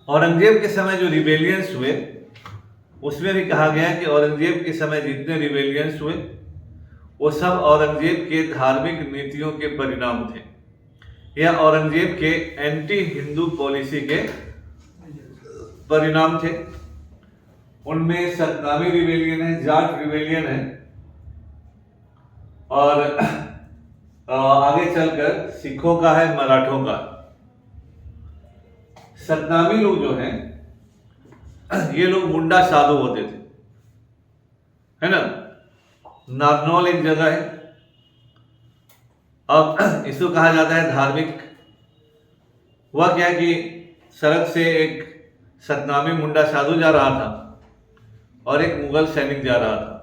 औरंगजेब के समय जो रिबेलियंस हुए उसमें भी कहा गया है कि औरंगजेब के समय जितने रिबेलियंस हुए वो सब औरंगजेब के धार्मिक नीतियों के परिणाम थे या औरंगजेब के एंटी हिंदू पॉलिसी के परिणाम थे। उनमें सतनामी रिबेलियन है, जाट रिबेलियन है और आगे चलकर सिखों का है, मराठों का। सतनामी लोग जो हैं ये लोग मुंडा साधु होते थे, है ना। नारनौल एक जगह है, अब इसको कहा जाता है धार्मिक। हुआ क्या कि सड़क से एक सतनामी मुंडा साधु जा रहा था और एक मुगल सैनिक जा रहा था।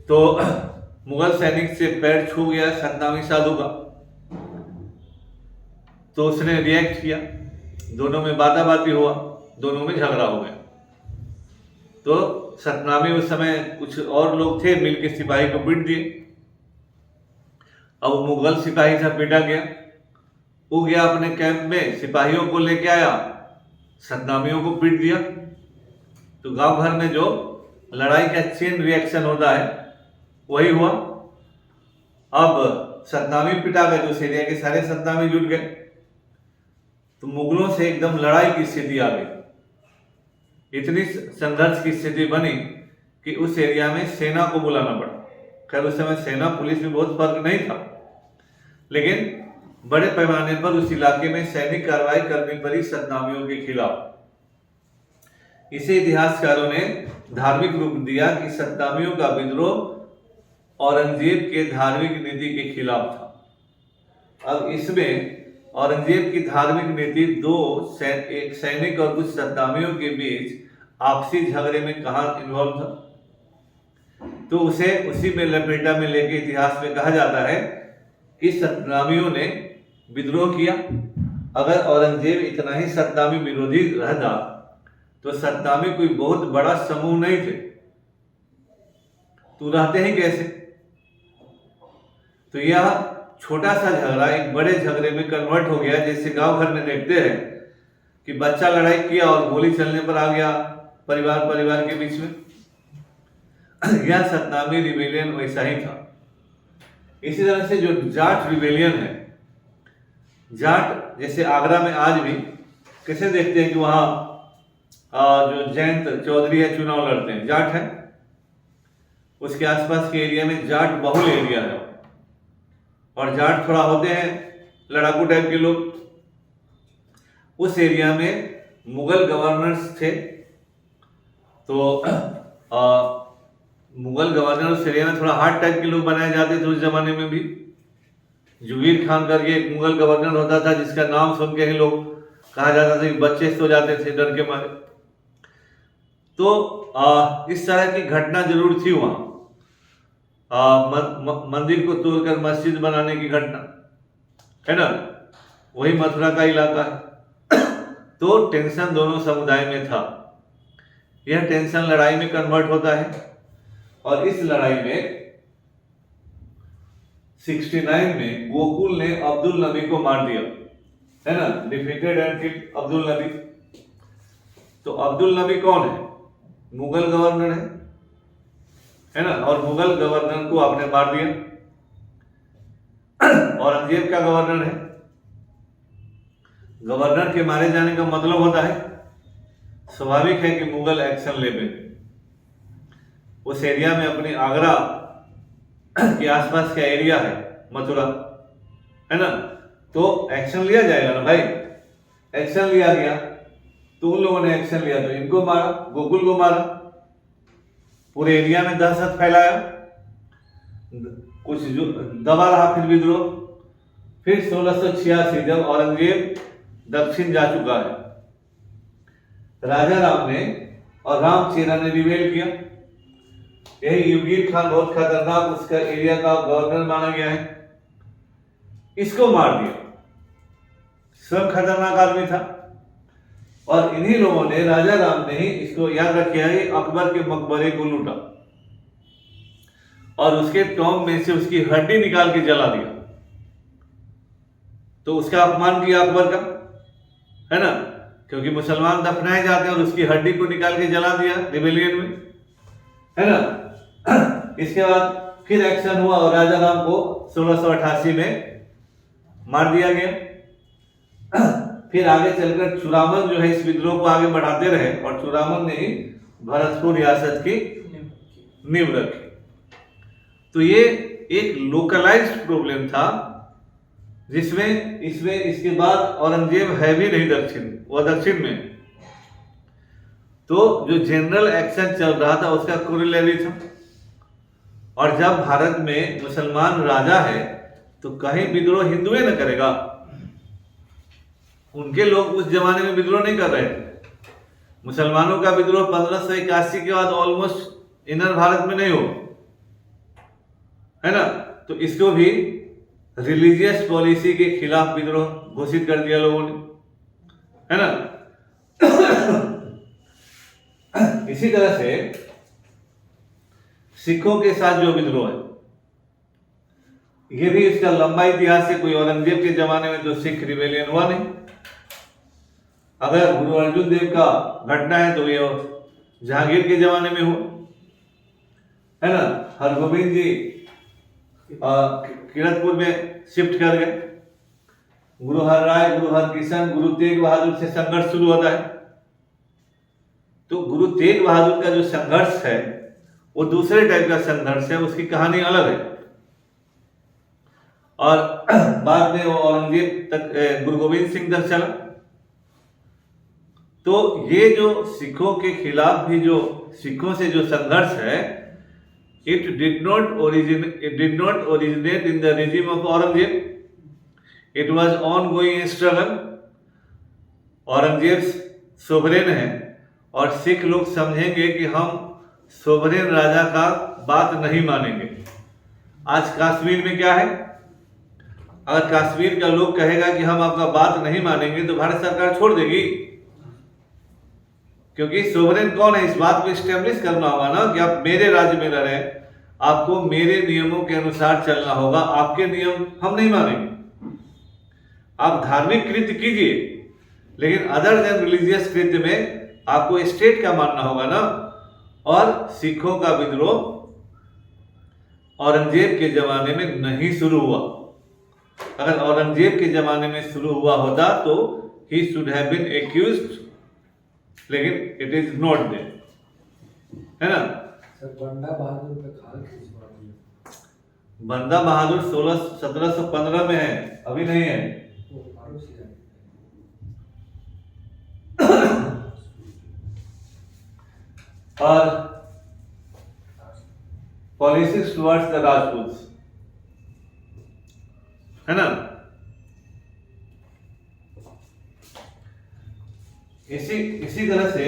तो मुगल सैनिक से पैर छू गया सतनामी साधु का, तो उसने रिएक्ट किया, दोनों में बाताबाती हुआ, दोनों में झगड़ा हो गया। तो सतनामी उस समय कुछ और लोग थे मिलकर सिपाही को पीट दिए। अब मुगल सिपाही था, पीटा गया, वो गया अपने कैंप में, सिपाहियों को लेके आया, सतनामियों को पीट दिया। तो गांव भर में जो लड़ाई का चेन रिएक्शन होता है वही हुआ। अब सतनामी पिटा गए तो उस एरिया के सारे सतनामी जुट गए, तो मुगलों से एकदम लड़ाई की स्थिति आ गई। इतनी संघर्ष की स्थिति बनी कि उस एरिया में सेना को बुलाना पड़ा। खैर उस समय सेना पुलिस में बहुत फर्क नहीं था, लेकिन बड़े पैमाने पर उस इलाके में सैनिक कार्रवाई करनी पड़ी सतनामियों के खिलाफ। इसे इतिहासकारों ने धार्मिक रूप दिया कि सतनामियों का विद्रोह औरंगजेब के धार्मिक नीति के खिलाफ था। अब इसमें औरंगजेब की धार्मिक नीति एक सैनिक और कुछ सतनामियों के बीच आपसी झगड़े में कहां इन्वॉल्व था, तो उसे उसी में लपेटा में लेके इतिहास में कहा जाता है कि सतनामियों ने विद्रोह किया। अगर औरंगजेब इतना ही सतनामी विरोधी रहता तो सतनामी कोई बहुत बड़ा समूह नहीं थे, तो रहते ही कैसे। तो यह छोटा सा झगड़ा एक बड़े झगड़े में कन्वर्ट हो गया। जैसे गांव घर में देखते हैं कि बच्चा लड़ाई किया और गोली चलने पर आ गया परिवार के बीच में, यह सतनामी रिबेलियन वैसा ही था। इसी तरह से जो जाट रिबेलियन है, जाट जैसे आगरा में आज भी कैसे देखते हैं कि वहां जो जयंत चौधरी है चुनाव लड़ते हैं, जाट है, उसके आसपास के एरिया में जाट बहुल एरिया है और जाट थोड़ा होते हैं लड़ाकू टाइप के लोग। उस एरिया में मुगल गवर्नर्स थे, तो मुगल गवर्नर उस एरिया में थोड़ा हार्ड टाइप के लोग बनाए जाते थे उस जमाने में भी। जुबीर खान करके एक मुगल गवर्नर होता था जिसका नाम सुन के ही लोग कहा जाता था कि बच्चे सो जाते थे डर के मारे। तो इस तरह की घटना जरूर थी वहां। मंदिर को तोड़कर मस्जिद बनाने की घटना है ना, वही मथुरा का इलाका है। तो टेंशन दोनों समुदाय में था। यह टेंशन लड़ाई में कन्वर्ट होता है और इस लड़ाई में 69 में गोकुल ने अब्दुल नबी को मार दिया, है ना, डिफीटेड एंड किल्ड अब्दुल नबी। तो अब्दुल नबी कौन है? मुगल गवर्नर है ना, और मुगल गवर्नर को आपने मार दिया। औरंगजेब का गवर्नर है, गवर्नर के मारे जाने का मतलब होता है स्वाभाविक है कि मुगल एक्शन ले लेंगे। उस एरिया में अपने आगरा के आसपास का एरिया है मथुरा, है ना, तो एक्शन लिया जाएगा ना भाई। एक्शन लिया गया तो उन लोगों ने एक्शन लिया तो इनको मारा, गोकुल को मारा, पूरे एरिया में दहशत फैलाया, कुछ जो दबा रहा फिर विद्रोह। फिर 1686 जब औरंगजेब दक्षिण जा चुका है, राजा राम ने और राम चेरा ने रिवेल किया। यही युगीर खान बहुत खतरनाक उसका एरिया का गवर्नर माना गया है, इसको मार दिया। सब खतरनाक आदमी था और इन्हीं लोगों ने, राजा राम ने ही, इसको याद रखिए, अकबर के मकबरे को लूटा और उसके टॉम में से उसकी हड्डी निकाल के जला दिया। तो उसका अपमान किया अकबर का। है ना, क्योंकि मुसलमान दफनाए जाते हैं और उसकी हड्डी को निकाल के जला दिया रिबेलियन में, है ना। इसके बाद फिर एक्शन हुआ और राजा राम को 1688 में मार दिया गया। फिर आगे चलकर चुरामन जो है इस विद्रोह को आगे बढ़ाते रहे और चुरामन ने ही भरतपुर रियासत की नींव रखी। तो ये एक लोकलाइज्ड प्रॉब्लम था, जिसमें इसके बाद औरंगजेब है भी नहीं दक्षिण में, तो जो जनरल एक्शन चल रहा था उसका कोरिलेरी था। और जब भारत में मुसलमान राजा है तो कहीं विद्रोह हिंदुए न करेगा, उनके लोग उस जमाने में विद्रोह नहीं कर रहे थे। मुसलमानों का विद्रोह 1581 के बाद ऑलमोस्ट इनर भारत में नहीं हो, है ना। तो इसको भी रिलीजियस पॉलिसी के खिलाफ विद्रोह घोषित कर दिया लोगों ने, है ना। इसी तरह से सिखों के साथ जो विद्रोह है, ये भी इसका लंबा इतिहास है। कोई औरंगजेब के जमाने में तो सिख रिबेलियन हुआ नहीं। अगर गुरु अर्जुन देव का घटना है तो ये जहांगीर के जमाने में हुआ, है ना। हरगोविंद जी किरतपुर में शिफ्ट कर गए। गुरु हर राय, गुरु हर किशन, गुरु तेग बहादुर से संघर्ष शुरू होता है। तो गुरु तेग बहादुर का जो संघर्ष है वो दूसरे टाइप का संघर्ष है, उसकी कहानी अलग है। और बाद में वो औरंगजेब तक, गुरु गोविंद सिंह तक चला। तो ये जो सिखों के खिलाफ भी जो सिखों से जो संघर्ष है, it did not originate in the regime of Aurangzeb. It was ongoing struggle. Aurangzeb sovereign है और सिख लोग समझेंगे कि हम सोवरेन राजा का बात नहीं मानेंगे। आज कश्मीर में क्या है, अगर कश्मीर का लोग कहेगा कि हम आपका बात नहीं मानेंगे तो भारत सरकार छोड़ देगी, क्योंकि सोवरेन कौन है, इस बात को स्टेब्लिश करना होगा ना कि आप मेरे राज्य में रह रहे हैं, आपको मेरे नियमों के अनुसार चलना होगा, आपके नियम हम नहीं मानेंगे। आप धार्मिक कृत्य कीजिए, लेकिन अदर देन रिलीजियस कृत्य में आपको स्टेट का मानना होगा ना। और सिखों का विद्रोह औरंगजेब के जमाने में नहीं शुरू हुआ। अगर औरंगजेब के जमाने में शुरू हुआ होता तो ही शुड हैव बीन एक्यूज्ड, लेकिन इट इज नॉट देयर, है ना। बंदा बहादुर का खाल खिंचवा दिया। बंदा बहादुर 1715 में है, अभी नहीं है। और पॉलिसिस टुवर्ड्स द राजपूत, है ना। इसी तरह से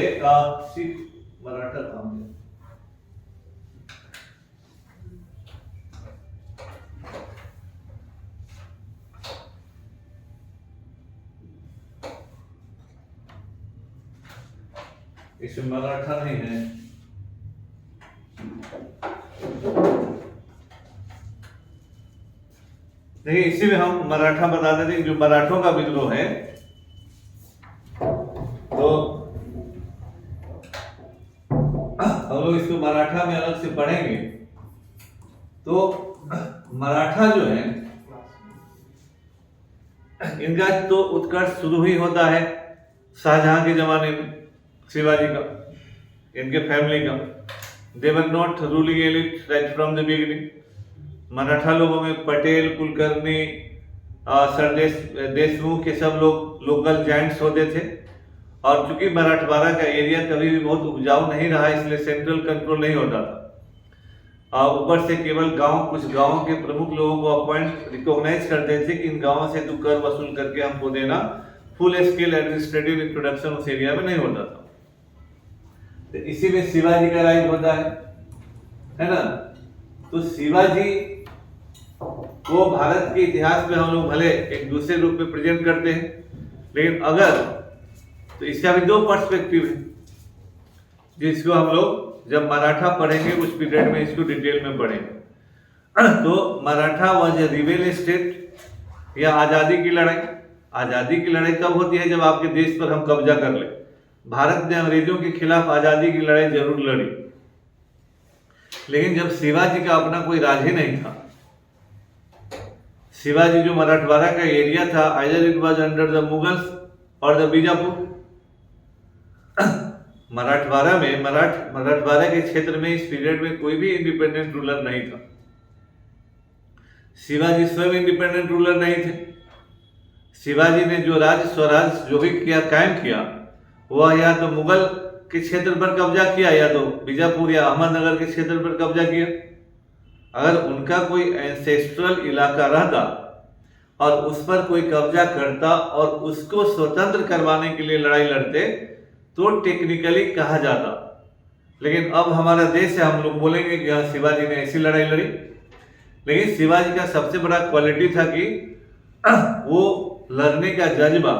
सिख मराठा काम है। इसमें मराठा नहीं है। देखिए, इसी में हम मराठा बता देते हैं। जो मराठों का विद्रोह है, तो हम लोग इसको मराठा में अलग से पढ़ेंगे। तो मराठा जो है, इनका तो उत्कर्ष शुरू ही होता है शाहजहां के जमाने में, शिवाजी का, इनके फैमिली का। They were not ruling elite right from the beginning. Maratha लोगों में पटेल, कुलकर्णी, देशमुख के सब लोग लोकल जाइंट्स होते थे। और चूंकि मराठवाड़ा का एरिया कभी भी बहुत उपजाऊ नहीं रहा, इसलिए सेंट्रल कंट्रोल नहीं होता था। ऊपर से केवल कुछ गांवों के प्रमुख लोगों को अपॉइंट रिकॉग्नाइज करते थे कि इन गांवों से तो कर वसूल करके हमको देना। फुल स्केल एडमिनिस्ट्रेटिव प्रोडक्शन उस एरिया में नहीं होता था। तो इसी में शिवाजी का राइज होता है ना। तो शिवाजी को भारत के इतिहास में हम लोग भले एक दूसरे रूप में प्रेजेंट करते हैं, लेकिन अगर तो इसका भी दो पर्सपेक्टिव है, जिसको हम लोग जब मराठा पढ़ेंगे उस पीरियड में इसको डिटेल में पढ़ेंगे। तो Maratha was a rebel state, या आजादी की लड़ाई, आज़ादी की लड़ाई तब होती है जब आपके देश पर हम कब्जा कर ले। भारत ने अंग्रेजों के खिलाफ आज़ादी की लड़ाई जरूर लड़ी, लेकिन जब शिवाजी का अपना कोई राज ही नहीं था, शिवाजी जो मराठवाड़ा का एरिया था, either it was under the Mughals और द बीजापुर। मराठवाड़ा के क्षेत्र में इस पीरियड में कोई भी इंडिपेंडेंट रूलर नहीं था। शिवाजी स्वयं इंडिपेंडेंट रूलर नहीं थे। शिवाजी ने जो राज स्वराज जो भी किया, कायम किया, वह या तो मुगल के क्षेत्र पर कब्जा किया या तो बीजापुर या अहमदनगर के क्षेत्र पर कब्जा किया। अगर उनका कोई एंसेस्ट्रल इलाका रहता और उस पर कोई कब्जा करता और उसको स्वतंत्र करवाने के लिए लड़ाई लड़ते तो टेक्निकली कहा जाता, लेकिन अब हमारा देश है, हम लोग बोलेंगे कि हाँ शिवाजी ने ऐसी लड़ाई लड़ी। लेकिन शिवाजी का सबसे बड़ा क्वालिटी था कि वो लड़ने का जज्बा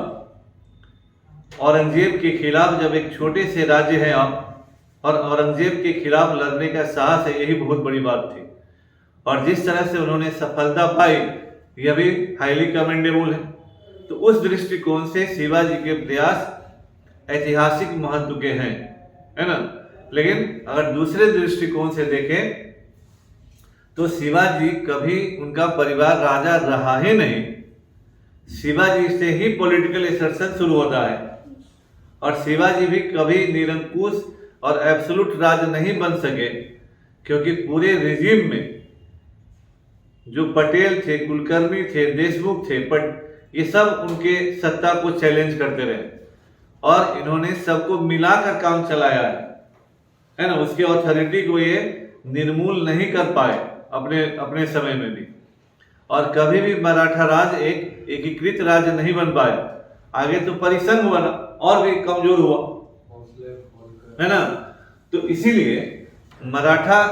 औरंगजेब के खिलाफ, जब एक छोटे से राज्य है आप और औरंगजेब के खिलाफ लड़ने का साहस है, यही बहुत बड़ी बात थी। और जिस तरह से उन्होंने सफलता पाई यह भी हाईली कमेंडेबल है। तो उस दृष्टिकोण से शिवाजी के प्रयास ऐतिहासिक महत्व के हैं, है ना। लेकिन अगर दूसरे दृष्टिकोण से देखें तो शिवाजी कभी उनका परिवार राजा रहा ही नहीं। शिवाजी से ही पॉलिटिकल एक्सर्शन शुरू होता है और शिवाजी भी कभी निरंकुश और एब्सोल्यूट राज नहीं बन सके, क्योंकि पूरे रिजीम में जो पटेल थे, कुलकर्णी थे, देशमुख थे, ये सब उनके सत्ता को चैलेंज करते रहे और इन्होंने सबको मिलाकर काम चलाया है ना। उसके अथॉरिटी को ये निर्मूल नहीं कर पाए अपने समय में भी, और कभी भी मराठा राज एक एकीकृत राज्य नहीं बन पाए। आगे तो परिसंघ बना और भी कमजोर हुआ, है ना। तो इसीलिए मराठा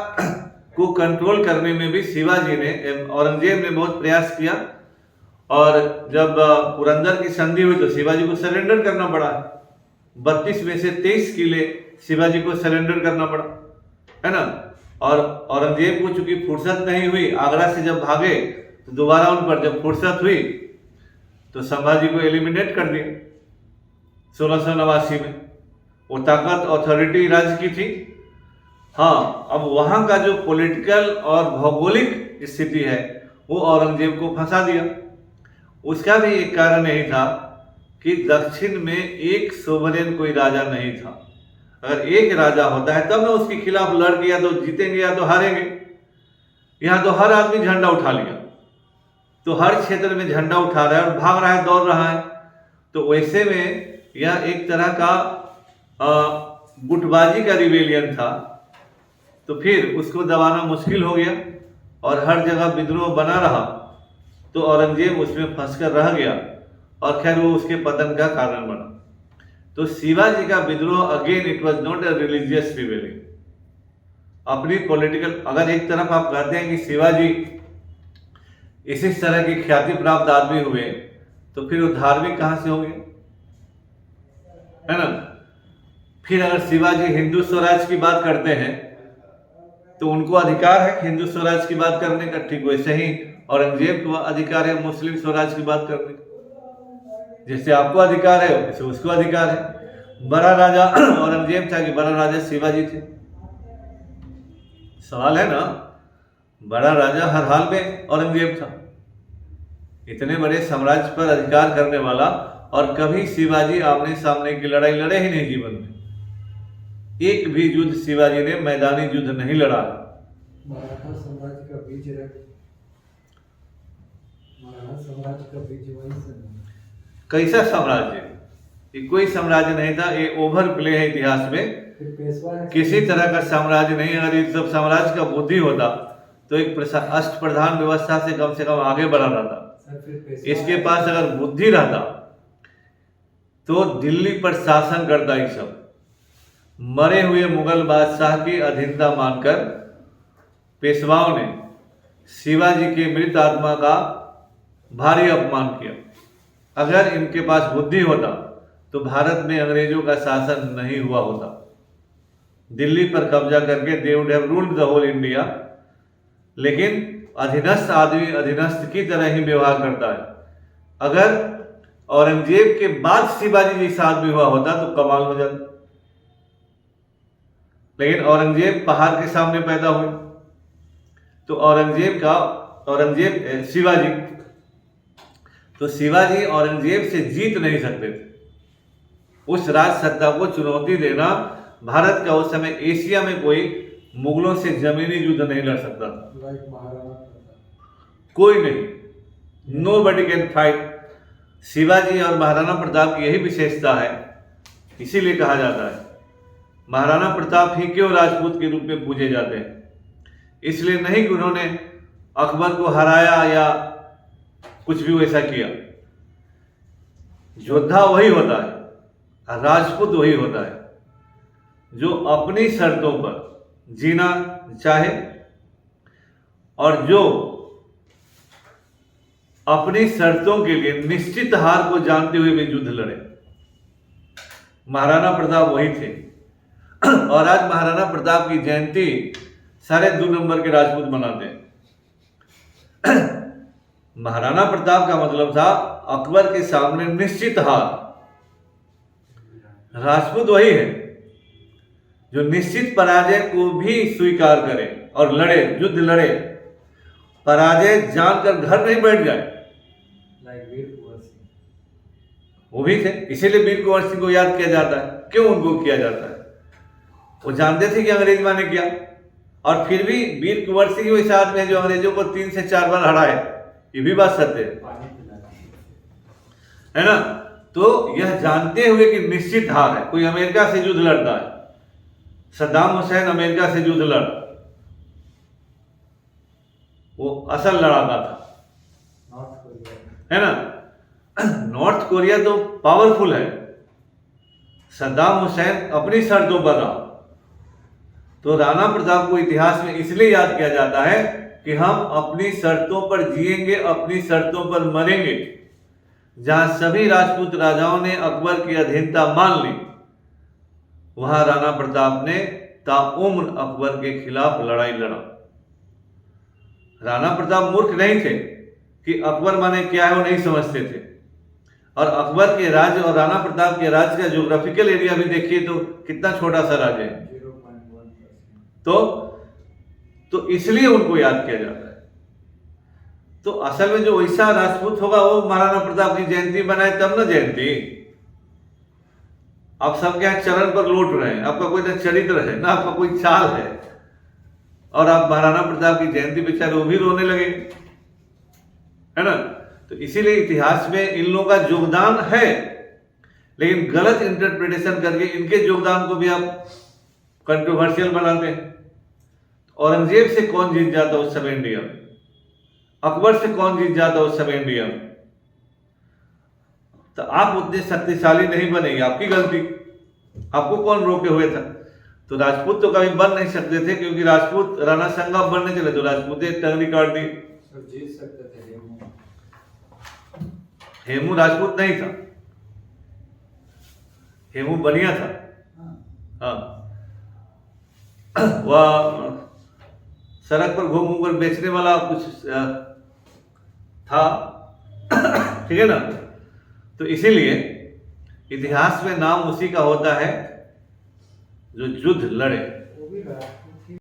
को कंट्रोल करने में भी शिवाजी ने, औरंगजेब ने बहुत प्रयास किया। और जब पुरंदर की संधि हुई तो शिवाजी को सरेंडर करना पड़ा। 32 में से 23 किले शिवाजी को सरेंडर करना पड़ा, है ना। और औरंगजेब को चूंकि फुर्सत नहीं हुई, आगरा से जब भागे तो दोबारा उन पर जब फुर्सत हुई तो संभाजी को एलिमिनेट कर दिया 1689 में। वो ताकत अथॉरिटी राज्य की थी। हाँ, अब वहां का जो पॉलिटिकल और भौगोलिक स्थिति है वो औरंगजेब को फंसा दिया। उसका भी एक कारण यही था कि दक्षिण में एक सोवरेन कोई राजा नहीं था। अगर एक राजा होता है तब ना उसके खिलाफ लड़ के या तो जीतेंगे या तो हारेंगे। यहाँ तो हर आदमी झंडा उठा लिया, तो हर क्षेत्र में झंडा उठा रहा है और भाग रहा है, दौड़ रहा है। तो वैसे में यह एक तरह का गुटबाजी का रिवेलियन था। तो फिर उसको दबाना मुश्किल हो गया और हर जगह विद्रोह बना रहा, तो औरंगजेब उसमें फंसकर रह गया और खैर वो उसके पतन का कारण बना। तो शिवाजी का विद्रोह again it was not a religious rebellion, अपनी पॉलिटिकल। अगर एक तरफ आप कहते हैं कि शिवाजी इसी तरह की ख्याति प्राप्त आदमी हुए, तो फिर वो धार्मिक कहां से होंगे, है ना। फिर अगर शिवाजी हिंदू स्वराज की बात करते हैं तो उनको अधिकार है हिंदू स्वराज की बात करने का, ठीक वैसे ही औरंगजेब को अधिकार है मुस्लिम स्वराज की बात करने का। जैसे आपको अधिकार है वैसे उसको अधिकार है। बड़ा राजा औरंगजेब था कि बड़ा राजा शिवाजी थे? सवाल है ना। बड़ा राजा हर हाल में औरंगजेब था, इतने बड़े साम्राज्य पर अधिकार करने वाला, और कभी शिवाजी आमने सामने की लड़ाई लड़े ही नहीं जीवन में। एक भी युद्ध शिवाजी ने मैदानी युद्ध नहीं लड़ा। मराठा साम्राज्य का बीज है, मराठा साम्राज्य का बीज वहीं से बना। कैसा साम्राज्य? ये कोई साम्राज्य नहीं था, ये ओवर प्ले है इतिहास में। किसी तरह का साम्राज्य नहीं। अगर इस सब साम्राज्य का बुद्धि होता तो एक अष्टप्रधान व्यवस्था से कम आगे बढ़ा रहता। इसके पास अगर बुद्धि रहता तो दिल्ली पर शासन करता। ये सब मरे हुए मुगल बादशाह की अधीनता मानकर पेशवाओं ने शिवाजी के मृत आत्मा का भारी अपमान किया। अगर इनके पास बुद्धि होता तो भारत में अंग्रेजों का शासन नहीं हुआ होता। दिल्ली पर कब्जा करके they would have ruled the whole India. लेकिन अधीनस्थ आदमी अधीनस्थ की तरह ही व्यवहार करता है। अगर औरंगजेब के बाद शिवाजी जैसा आदमी हुआ होता तो कमाल हो जाता। लेकिन औरंगजेब पहाड़ के सामने पैदा हुए, तो शिवाजी, तो शिवाजी औरंगजेब से जीत नहीं सकते थे। उस राज सत्ता को चुनौती देना, भारत का उस समय एशिया में कोई मुगलों से जमीनी युद्ध नहीं लड़ सकता था, लाइक महाराणा प्रताप। कोई नहीं, नोबडी कैन फाइट। शिवाजी और महाराणा प्रताप की यही विशेषता है, इसीलिए कहा जाता है महाराणा प्रताप ही क्यों राजपूत के रूप में पूजे जाते हैं। इसलिए नहीं कि उन्होंने अकबर को हराया या कुछ भी वैसा किया। योद्धा वही होता है, राजपूत वही होता है जो अपनी शर्तों पर जीना चाहे और जो अपनी शर्तों के लिए निश्चित हार को जानते हुए भी युद्ध लड़े। महाराणा प्रताप वही थे। और आज महाराणा प्रताप की जयंती सारे 2 नंबर के राजपूत मनाते हैं। महाराणा प्रताप का मतलब था अकबर के सामने निश्चित हार। राजपूत वही है जो निश्चित पराजय को भी स्वीकार करे और लड़े, युद्ध लड़े, पराजय जानकर घर नहीं बैठ जाए। लाइक वीर कुंवर सिंह, वो भी थे, इसीलिए वीर कुंवर सिंह को याद किया जाता है। क्यों उनको किया जाता है? वो जानते थे कि अंग्रेज माने क्या, और फिर भी वीर कुंवर सिंह वैसे आदमी है जो अंग्रेजों को 3 से 4 बार हराए। ये भी बात सत्य पानी पिलाना है ना। तो यह जानते हुए कि निश्चित हार है। कोई अमेरिका से युद्ध लड़ता है, सद्दाम हुसैन अमेरिका से युद्ध लड़, वो असल लड़ाका था, नॉर्थ कोरिया है ना। नॉर्थ कोरिया तो पावरफुल है, सद्दाम हुसैन अपनी शर्तों पर रहा। तो राणा प्रताप को इतिहास में इसलिए याद किया जाता है कि हम अपनी शर्तों पर जिएंगे, अपनी शर्तों पर मरेंगे। जहां सभी राजपूत राजाओं ने अकबर की अधीनता मान ली, वहां राणा प्रताप ने ताउम्र अकबर के खिलाफ लड़ाई लड़ा। राणा प्रताप मूर्ख नहीं थे कि अकबर माने क्या है वो नहीं समझते थे। और अकबर के राज्य और राणा प्रताप के राज्य का ज्योग्राफिकल एरिया भी देखिए तो कितना छोटा सा राज्य है। 0.1%। तो इसलिए उनको याद किया जाता है। तो असल में जो वैसा राजपूत होगा वो महाराणा प्रताप की जयंती बनाए तब ना जयंती। आप सबके यहाँ चरण पर लौट रहे हैं, आपका कोई ना चरित्र है ना आपका कोई चाल है, और आप महाराणा प्रताप की जयंती बेचारे वो भी रोने लगे, है ना। तो इसीलिए इतिहास में इन लोगों का योगदान है, लेकिन गलत इंटरप्रिटेशन करके इनके योगदान को भी आप कंट्रोवर्शियल बनाते हैं। औरंगजेब से कौन जीत जाता उस समय इंडिया में, अकबर से कौन जीत जाता उस समय इंडिया में। तो आप उतने शक्तिशाली नहीं बनेंगे, आपकी गलती, आपको कौन रोके हुए था। तो राजपूत तो कभी बन नहीं सकते थे, क्योंकि राजपूत राणा संगा बनने चले तो राजपूत टंगड़ी काट दी। सर जीत सकते थे हेमू राजपूत नहीं था, हेमू बनिया था। हाँ, वह सड़क पर घूम घूम कर बेचने वाला कुछ था, ठीक है ना। तो इसीलिए इतिहास में नाम उसी का होता है जो युद्ध लड़े। वो भी